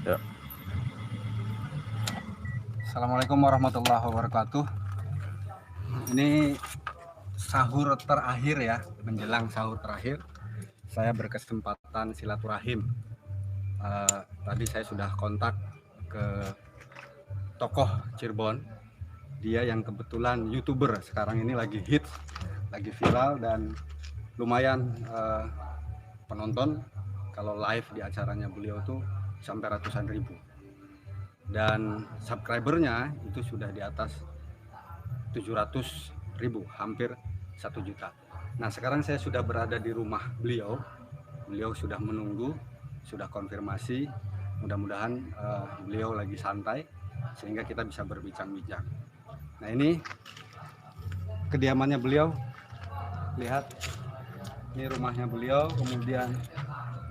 Ya. Assalamualaikum warahmatullahi wabarakatuh. Ini sahur terakhir ya, menjelang sahur terakhir. Saya berkesempatan silaturahim. Tadi saya sudah kontak ke tokoh Cirebon. Dia yang kebetulan YouTuber sekarang ini lagi hits, lagi viral dan lumayan penonton. Kalau live di acaranya beliau tuh sampai ratusan ribu. Dan subscribernya itu sudah di atas 700.000, hampir 1 juta. Nah, sekarang saya sudah berada di rumah beliau. Beliau sudah menunggu, sudah konfirmasi. Mudah-mudahan beliau lagi santai sehingga kita bisa berbincang-bincang. Nah, ini kediamannya beliau. Lihat, ini rumahnya beliau. Kemudian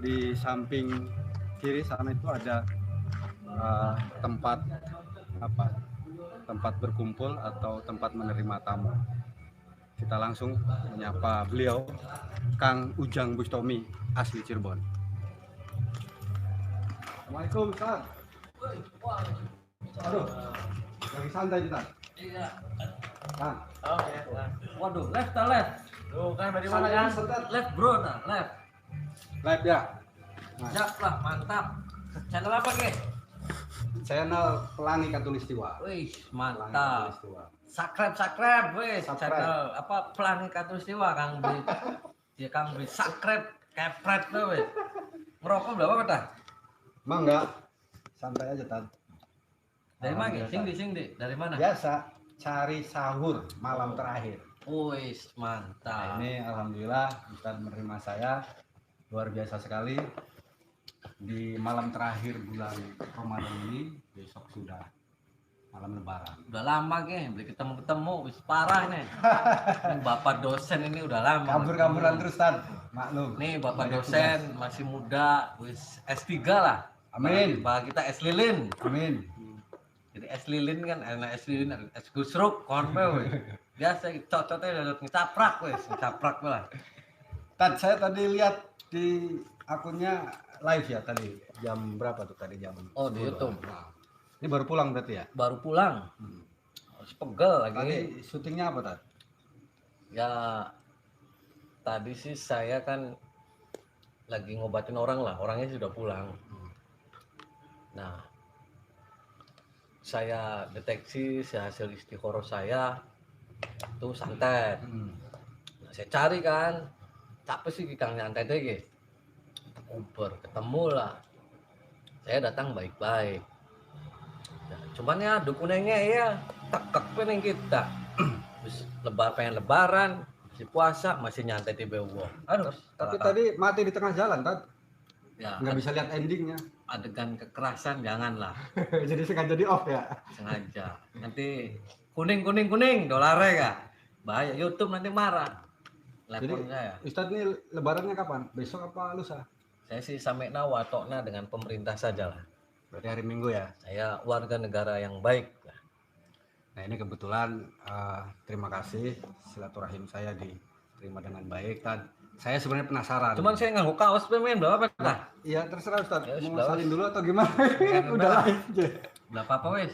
di samping kiri sana itu ada tempat berkumpul atau tempat menerima tamu. Kita langsung menyapa beliau, Kang Ujang Bustomi, asli Cirebon. Assalamualaikum, Ustaz. Aduh, lagi santai kita. Iya. Kang. Oh ya. Waduh, left. Tuh kan dari mana kan? Left bro, nah left. Live ya. Nah, Siap lah, mantap. Channel apa ke? channel Pelangi Katulistiwa. Wih, Pelangi mantap. Katulistiwa. Subscribe, wih. Subscribe. Channel apa? Pelangi Katulistiwa, Kang Bri. Ya Kang Bri, subscribe, kepret tuh, wih. Ngerokok berapa dah? Mangga, santai aja Tan. Dari mana? Sing di. Dari mana? Biasa cari sahur malam terakhir. Wih, Nah, mantap. ini alhamdulillah Ustaz menerima saya, luar biasa sekali. Di malam terakhir bulan Ramadan ini, besok sudah malam lebaran. Udah lama ke, beli ketemu wis parah nih. Ini Bapak dosen ini udah lama. Kabur-kaburan terus Tan, maklum. Nih Bapak dosen masih muda, wis S3 lah. Amin. Bagi kita es lilin. Amin. Jadi es lilin kan enak, es lilin, es gusruk, konpe weh. Biasa cocoknya udah ngecaprak wes, ngecaprak lah. Tan, saya tadi lihat di akunnya live ya tadi. Jam berapa tuh tadi jam? Oh, di 10. YouTube. Nah, ini baru pulang berarti ya? Baru pulang. Harus pegel lagi. Tadi syutingnya apa, Tan? Ya tadi sih saya kan lagi ngobatin orang lah, orangnya sudah pulang. Nah, saya deteksi hasil istikharah saya itu santet. Nah, saya cari kan, capek sih Kang nyantet deh. Uber ketemu lah. Saya datang baik-baik. Nah, cuman ya dukunnya ya tekek pengen kita. Terus pengen lebaran, masih puasa, masih nyantai di bawah. Aduh, Tapi tadi mati di tengah jalan, Tan. ya Nggak bisa lihat endingnya. adegan kekerasan janganlah. Jadi sengaja di off ya. Sengaja. Nanti kuning dolarnya kah? Bahaya YouTube nanti marah. Jadi Telepon saya. Ustadz ini lebarannya kapan? Besok apa lusa? Saya sih sampai watokna dengan pemerintah saja lah. Berarti hari Minggu ya. Saya warga negara yang baik lah. Nah, ini kebetulan terima kasih silaturahim saya diterima dengan baik, Tan. Saya sebenarnya penasaran. Cuman saya nggak kaos pemain berapa lah? Iya, terserah Ustadz. Ya, Mau sudah, salin dulu atau gimana? Udah. Udah live aja. Berapa apa wes?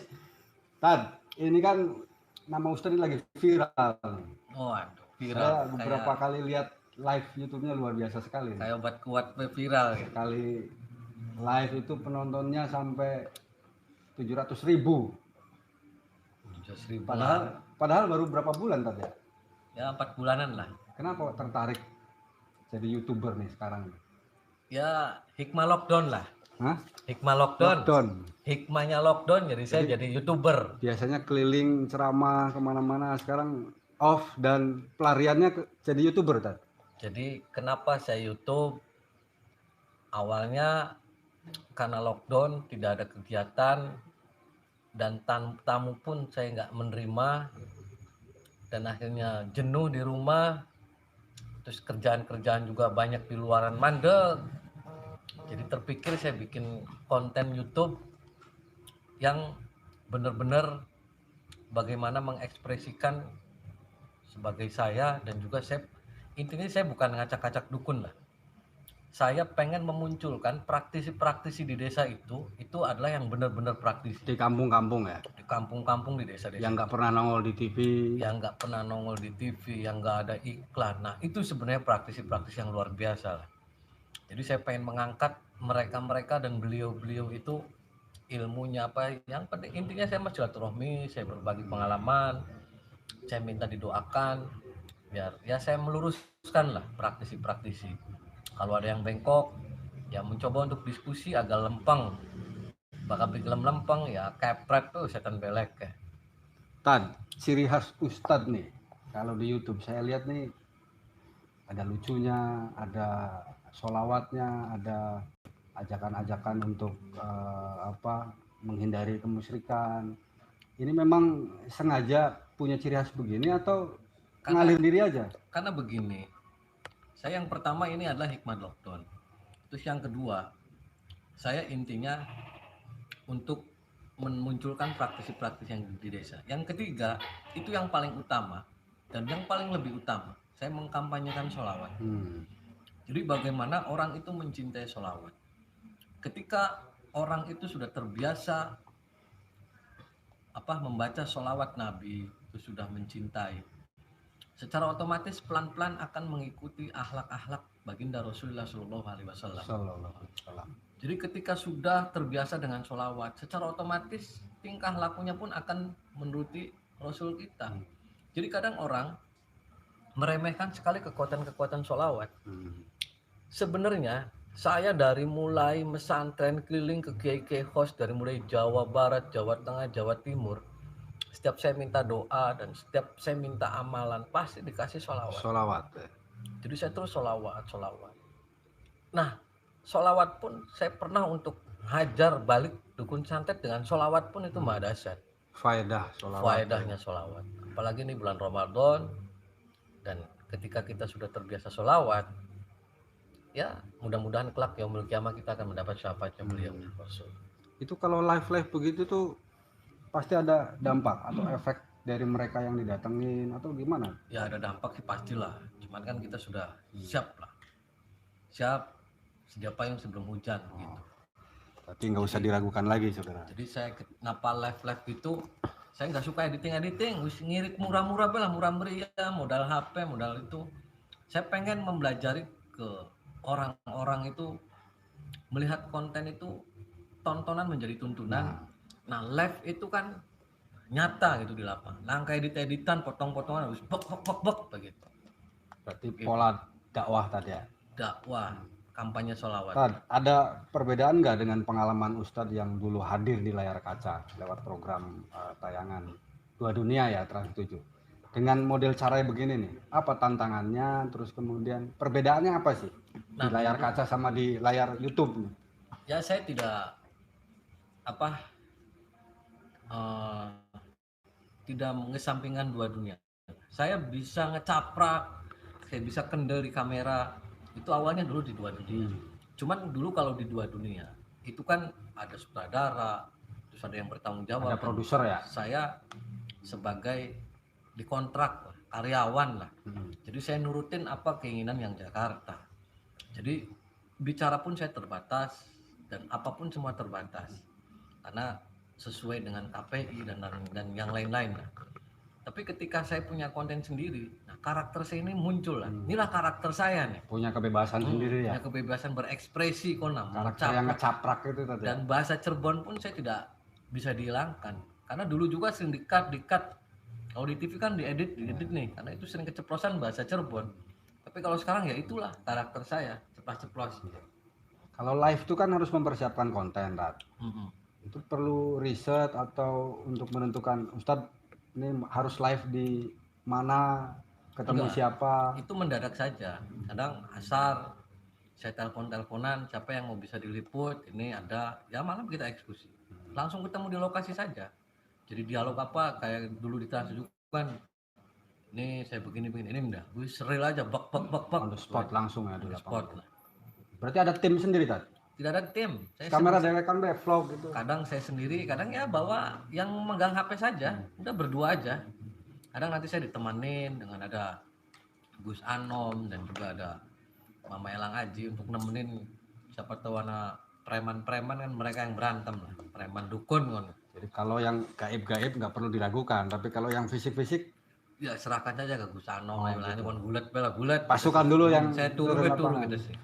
Tan, ini kan nama Ustadz ini lagi viral. Oh, aduh, Saya viral. beberapa kali lihat live YouTube-nya luar biasa sekali. Kayak obat kuat viral gitu. Sekali live itu penontonnya sampai 700.000. 700.000 Padahal baru berapa bulan tadi ya? ya 4 bulanan lah. Kenapa tertarik jadi YouTuber nih sekarang? Ya hikmah lockdown lah. Hah? Hikmah lockdown. Hikmahnya lockdown jadi saya jadi YouTuber. Biasanya keliling ceramah kemana-mana, sekarang off dan pelariannya jadi YouTuber, Tan. Jadi kenapa saya YouTube? Awalnya karena lockdown tidak ada kegiatan dan tamu pun saya nggak menerima dan akhirnya jenuh di rumah. Terus kerjaan juga banyak di luaran mandek. Jadi terpikir saya bikin konten YouTube yang benar-benar bagaimana mengekspresikan sebagai saya dan juga saya intinya saya bukan ngacak-ngacak dukun lah. saya pengen memunculkan praktisi-praktisi di desa itu adalah yang benar-benar praktisi Di kampung-kampung ya, di kampung-kampung di desa-desa yang nggak pernah nongol di TV. yang nggak pernah nongol di TV, yang nggak ada iklan. Nah itu sebenarnya praktisi-praktisi yang luar biasa lah. Jadi saya pengen mengangkat mereka-mereka dan beliau-beliau itu ilmunya apa, yang penting intinya saya mas silaturahmi, saya berbagi pengalaman, saya minta didoakan biar ya saya meluruskan lah praktisi-praktisi. Kalau ada yang bengkok ya mencoba untuk diskusi agak lempeng, bakal gelem lempeng ya kepret tuh setan belek ya. Tad, ciri khas Ustadz nih, kalau di YouTube saya lihat nih ada lucunya, ada solawatnya, ada ajakan-ajakan untuk menghindari kemusyrikan. Ini memang sengaja punya ciri khas begini atau ngalir diri aja? Karena begini, saya yang pertama ini adalah hikmah lockdown. Terus yang kedua, saya intinya untuk memunculkan praktisi-praktisi yang di desa. Yang ketiga, itu yang paling utama dan yang paling lebih utama, saya mengkampanyekan sholawat. Jadi bagaimana orang itu mencintai sholawat. Ketika orang itu sudah terbiasa membaca sholawat Nabi, itu sudah mencintai, secara otomatis pelan-pelan akan mengikuti akhlak-akhlak baginda Rasulullah SAW. Jadi ketika sudah terbiasa dengan sholawat, secara otomatis tingkah lakunya pun akan menuruti Rasul kita. Jadi kadang orang meremehkan sekali kekuatan-kekuatan sholawat. Sebenarnya saya dari mulai mesantren keliling ke kiai-kiai host, dari mulai Jawa Barat, Jawa Tengah, Jawa Timur, setiap saya minta doa dan setiap saya minta amalan pasti dikasih sholawat. Jadi saya terus sholawat. Nah, sholawat pun saya pernah untuk hajar balik dukun santet dengan sholawat pun itu mah dahsyat. Faedahnya sholawat. Apalagi ini bulan Ramadan dan ketika kita sudah terbiasa sholawat, ya mudah-mudahan kelak yaumul kiamah kita akan mendapat syafaatnya beliau Rasul. Itu kalau live begitu tuh pasti ada dampak atau efek dari mereka yang didatengin atau gimana? Ya ada dampak sih pastilah. Cuman kan kita sudah siap lah. Siap sedia payung sebelum hujan gitu. Berarti nggak usah diragukan lagi saudara. Jadi saya kenapa live itu saya nggak suka editing, ngirit murah-murah lah, murah meriah, modal HP, modal itu. Saya pengen mempelajari ke orang-orang itu melihat konten itu tontonan menjadi tuntunan. Nah live itu kan nyata gitu di lapangan. Langkah editan, potong-potongan harus bek begitu. Berarti pola dakwah tadi ya. Dakwah, kampanye sholawat. Ada perbedaan nggak dengan pengalaman Ustadz yang dulu hadir di layar kaca lewat program tayangan Dua Dunia ya, Trans 7? Dengan model cara begini nih, apa tantangannya? Terus kemudian perbedaannya apa sih di layar kaca sama di layar YouTube? Ya saya tidak tidak mengesampingkan Dua Dunia. Saya bisa ngecaprak, saya bisa kendel di kamera. Itu awalnya dulu di Dua Dunia. Cuman dulu kalau di Dua Dunia itu kan ada sutradara, terus ada yang bertanggung jawab. Ada produser ya. Saya sebagai dikontrak karyawan lah. Jadi saya nurutin apa keinginan yang Jakarta. Jadi bicara pun saya terbatas dan apapun semua terbatas. Karena sesuai dengan KPI dan yang lain-lain lah. Tapi ketika saya punya konten sendiri, nah karakter saya ini muncul lah. Inilah karakter saya nih. Punya kebebasan sendiri ya. Punya kebebasan berekspresi karakter yang ngecaprak itu tadi. Dan bahasa Cirebon pun saya tidak bisa dihilangkan. Karena dulu juga sering dikat. Kalau di TV kan diedit nih. Karena itu sering keceplosan bahasa Cirebon. Tapi kalau sekarang ya itulah karakter saya, ceplas-ceplos. Kalau live itu kan harus mempersiapkan konten, Rat. Itu perlu riset atau untuk menentukan Ustadz ini harus live di mana, ketemu siapa? Itu mendadak saja. Kadang asar saya telepon-teleponan siapa yang mau bisa diliput, ini ada, ya malam kita eksekusi. Langsung ketemu di lokasi saja. Jadi dialog apa kayak dulu di Trans kan. Ini saya begini, ini udah. Gue seril aja bak. On the spot langsung ya, on the spot lah. Berarti ada tim sendiri, Tat? Tidak ada tim. Kamera dewekan vlog gitu. Kadang saya sendiri, kadang ya bawa yang megang HP saja. Udah berdua aja. Kadang nanti saya ditemanin dengan ada Gus Anom dan juga ada Mama Elang Aji untuk nemenin siapa tahu anak preman-preman kan mereka yang berantem lah, preman dukun kan. Jadi kalau yang gaib-gaib nggak perlu diragukan, tapi kalau yang fisik-fisik Ya serahkan saja ke Oh, Gusano, lah gitu. ini pun bulat bela bulat. Pasukan dulu yang saya turun turun lapangan. gitu sih.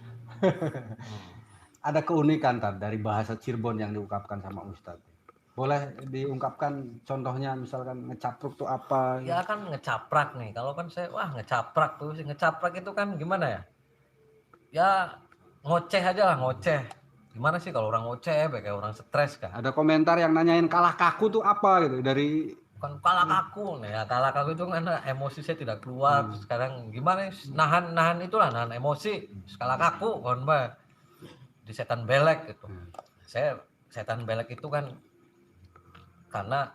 Ada keunikan Tad dari bahasa Cirebon yang diungkapkan sama Ustadz. Boleh diungkapkan contohnya, misalkan ngecapruk tuh apa? Ya kan ngecaprak nih. Kalau kan saya wah ngecaprak tuh, ngecaprak itu kan gimana ya? Ya ngoceh aja lah, ngoceh. Gimana sih kalau orang ngoceh kayak orang stres kan? Ada komentar yang nanyain kalah kaku tuh apa gitu dari Bukan kalah kaku nih ya, kalah kaku itu kan emosi saya tidak keluar. Terus sekarang gimana nahan itulah, nahan emosi. Terus kalah kaku kan mbak di setan belek gitu. Saya setan belek itu kan karena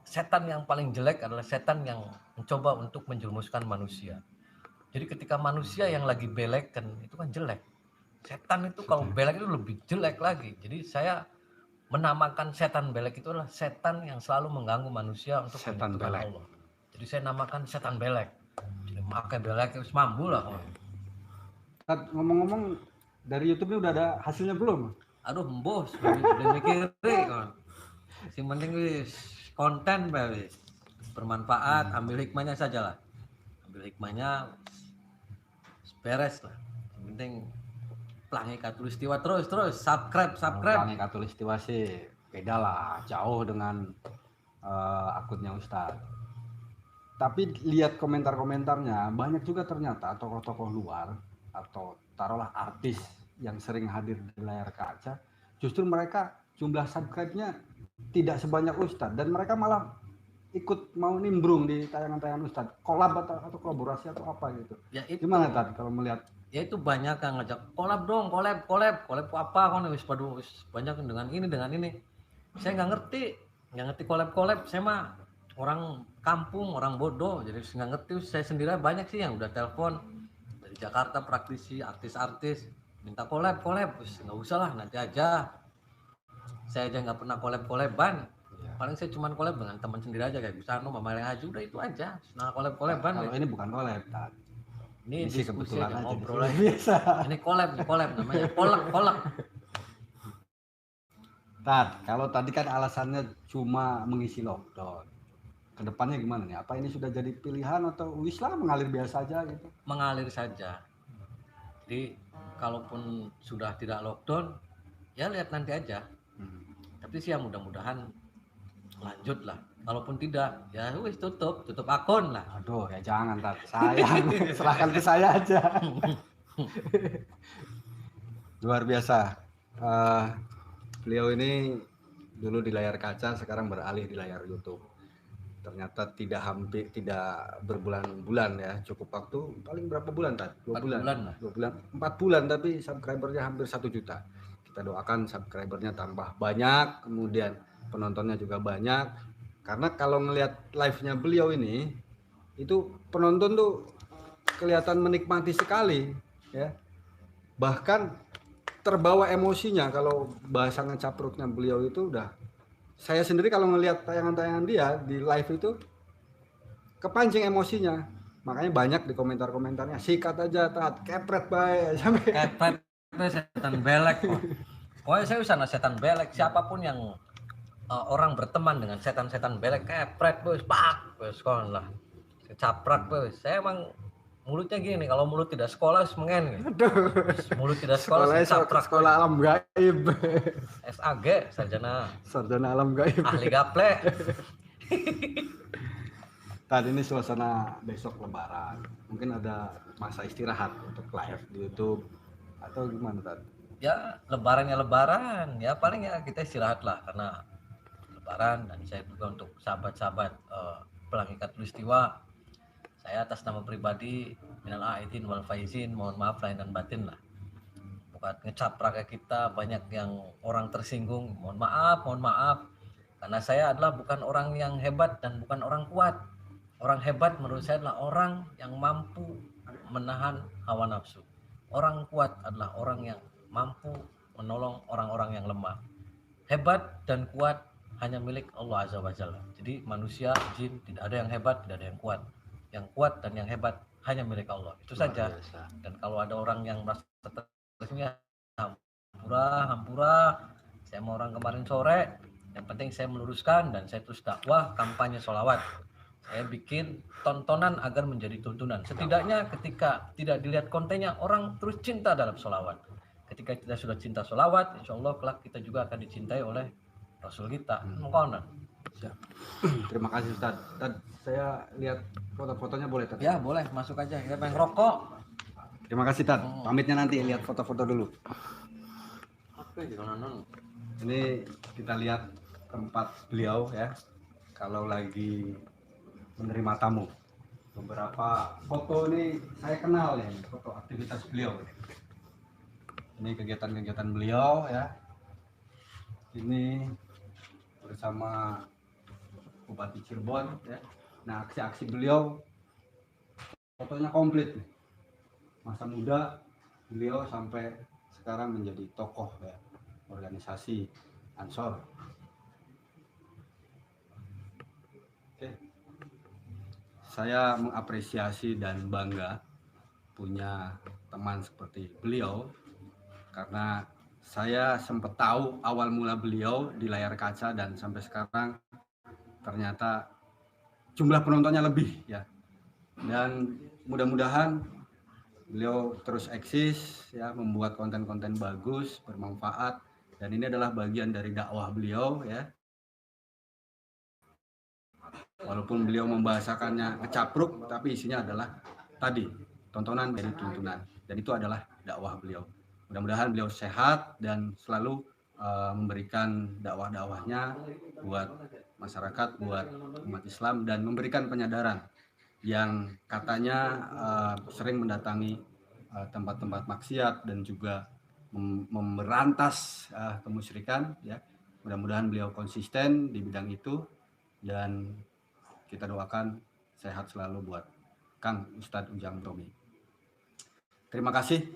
setan yang paling jelek adalah setan yang mencoba untuk menjerumuskan manusia. Jadi ketika manusia yang lagi belek kan itu kan jelek. Setan itu kalau belek itu lebih jelek lagi. Jadi saya menamakan setan belek itu adalah setan yang selalu mengganggu manusia untuk Setan menyekutukan belek. Allah. Jadi saya namakan setan belek. Jadi pakai belek itu mampu lah. Tad, ngomong-ngomong dari YouTube ini udah ada hasilnya belum? Aduh bos, udah mikir kan. Si penting wis konten wis bermanfaat, ambil hikmahnya saja lah. Ambil hikmahnya beres lah. Yang penting Pelangi Katulistiwa terus subscribe. Pelangi Katulistiwa sih beda lah, jauh dengan akunnya Ustadz. Tapi lihat komentar-komentarnya, banyak juga ternyata tokoh-tokoh luar atau taruhlah artis yang sering hadir di layar kaca, justru mereka jumlah subscribe-nya tidak sebanyak Ustadz, dan mereka malah ikut mau nimbrung di tayangan-tayangan Ustadz, kolab atau kolaborasi atau apa gitu. Ya itu. Gimana Tad kalau melihat? Ya itu banyak yang ngajak kolab dong, kolab apa kan wis banyak dengan ini. Saya nggak ngerti kolab. Saya mah orang kampung, orang bodoh, jadi nggak ngerti. Saya sendiri banyak sih yang udah telepon dari Jakarta, praktisi, artis minta kolab, wis nggak usah lah, nanti aja. Saya aja nggak pernah koleban. Paling saya cuma kolab dengan teman sendiri aja kayak Gusano, Mama Elang Aji, udah itu aja. Nah koleban. Kalau ini bukan kolab, Tad. Ini sih diskusi kebetulan aja, aja ngobrol aja. biasa. Ini kolab namanya, kolak. Tad, kalau tadi kan alasannya cuma mengisi lockdown, kedepannya gimana nih? Apa ini sudah jadi pilihan atau wis lah mengalir biasa aja gitu? Mengalir saja. Jadi kalaupun sudah tidak lockdown, ya lihat nanti aja. Tapi sih ya mudah-mudahan lanjut lah. Kalaupun tidak, ya wis tutup akun lah. Aduh, ya jangan Tad, sayang. Serahkan ke saya aja. Luar biasa. Beliau ini dulu di layar kaca, sekarang beralih di layar YouTube. Ternyata tidak berbulan-bulan ya, cukup waktu paling berapa bulan Tad? 2 bulan. 4 bulan, tapi subscribernya hampir 1 juta. Kita doakan subscribernya tambah banyak, kemudian penontonnya juga banyak. Karena kalau ngelihat live-nya beliau ini, itu penonton tuh kelihatan menikmati sekali ya. Bahkan terbawa emosinya. Kalau bahasa ngecapruknya beliau itu udah, saya sendiri kalau ngelihat tayangan-tayangan dia di live itu kepancing emosinya. Makanya banyak di komentar-komentarnya, sikat aja Tad, kepret bae sampai kepret setan belek. Pokoknya saya usah setan belek, siapapun yang orang berteman dengan setan belek kepret bos, pak bos kon lah. Caprak bos. Saya emang mulutnya gini, kalau mulut tidak sekolah semengen. Mulut tidak sekolah caprak. Sekolah alam gaib. SAG, sarjana alam gaib. Ahli gaple. Tadi ini suasana besok Lebaran, mungkin ada masa istirahat untuk live di YouTube atau gimana Tad? Ya lebaran, ya paling ya kita istirahat lah karena Lebaran, dan saya juga untuk sahabat-sahabat Pelangi Katulistiwa, saya atas nama pribadi minal aidin wal faizin, mohon maaf lahir dan batin lah. Bukan ngecaprak kita, banyak yang orang tersinggung, mohon maaf. Karena saya adalah bukan orang yang hebat dan bukan orang kuat. Orang hebat menurut saya adalah orang yang mampu menahan hawa nafsu. Orang kuat adalah orang yang mampu menolong orang-orang yang lemah. Hebat dan kuat hanya milik Allah Azza wa Jalla. Jadi manusia, jin, tidak ada yang hebat, tidak ada yang kuat. Yang kuat dan yang hebat hanya milik Allah. Itu Luar saja. biasa. Dan kalau ada orang yang merasa terusnya hampura, saya mau orang kemarin sore, yang penting saya meluruskan dan saya terus dakwah kampanye sholawat. Saya bikin tontonan agar menjadi tuntunan. Setidaknya ketika tidak dilihat kontennya, orang terus cinta dalam sholawat. Ketika kita sudah cinta sholawat, insya Allah kelak kita juga akan dicintai oleh Rasul kita. Mengkonon. Siap. Terima kasih Ustaz. Ustaz, saya lihat foto-fotonya boleh Ustaz? Ya boleh, masuk aja. Kita pengen rokok. Terima kasih Ustaz. Pamitnya nanti lihat foto-foto dulu. Oke, jangan nonton. Ini kita lihat tempat beliau ya. Kalau lagi menerima tamu. Beberapa foto ini saya kenal ya, foto aktivitas beliau. Ini kegiatan-kegiatan beliau ya. Ini bersama Bupati Cirebon ya. Nah, aksi-aksi beliau fotonya komplit nih. Masa muda beliau sampai sekarang menjadi tokoh ya, organisasi Ansor. Oke. Saya mengapresiasi dan bangga punya teman seperti beliau karena saya sempat tahu awal mula beliau di layar kaca dan sampai sekarang ternyata jumlah penontonnya lebih ya. Dan mudah-mudahan beliau terus eksis ya, membuat konten-konten bagus, bermanfaat, dan ini adalah bagian dari dakwah beliau ya. Walaupun beliau membahasakannya ngecapruk, tapi isinya adalah tadi tontonan dari tuntunan, dan itu adalah dakwah beliau. Mudah-mudahan beliau sehat dan selalu memberikan dakwah-dakwahnya buat masyarakat, buat umat Islam, dan memberikan penyadaran yang katanya sering mendatangi tempat-tempat maksiat dan juga memberantas kemusyrikan ya. Mudah-mudahan beliau konsisten di bidang itu dan kita doakan sehat selalu buat Kang Ustadz Ujang Tommy. Terima kasih.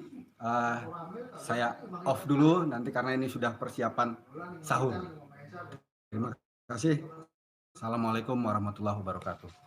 Saya off dulu nanti karena ini sudah persiapan sahur. Terima kasih. Assalamualaikum warahmatullahi wabarakatuh.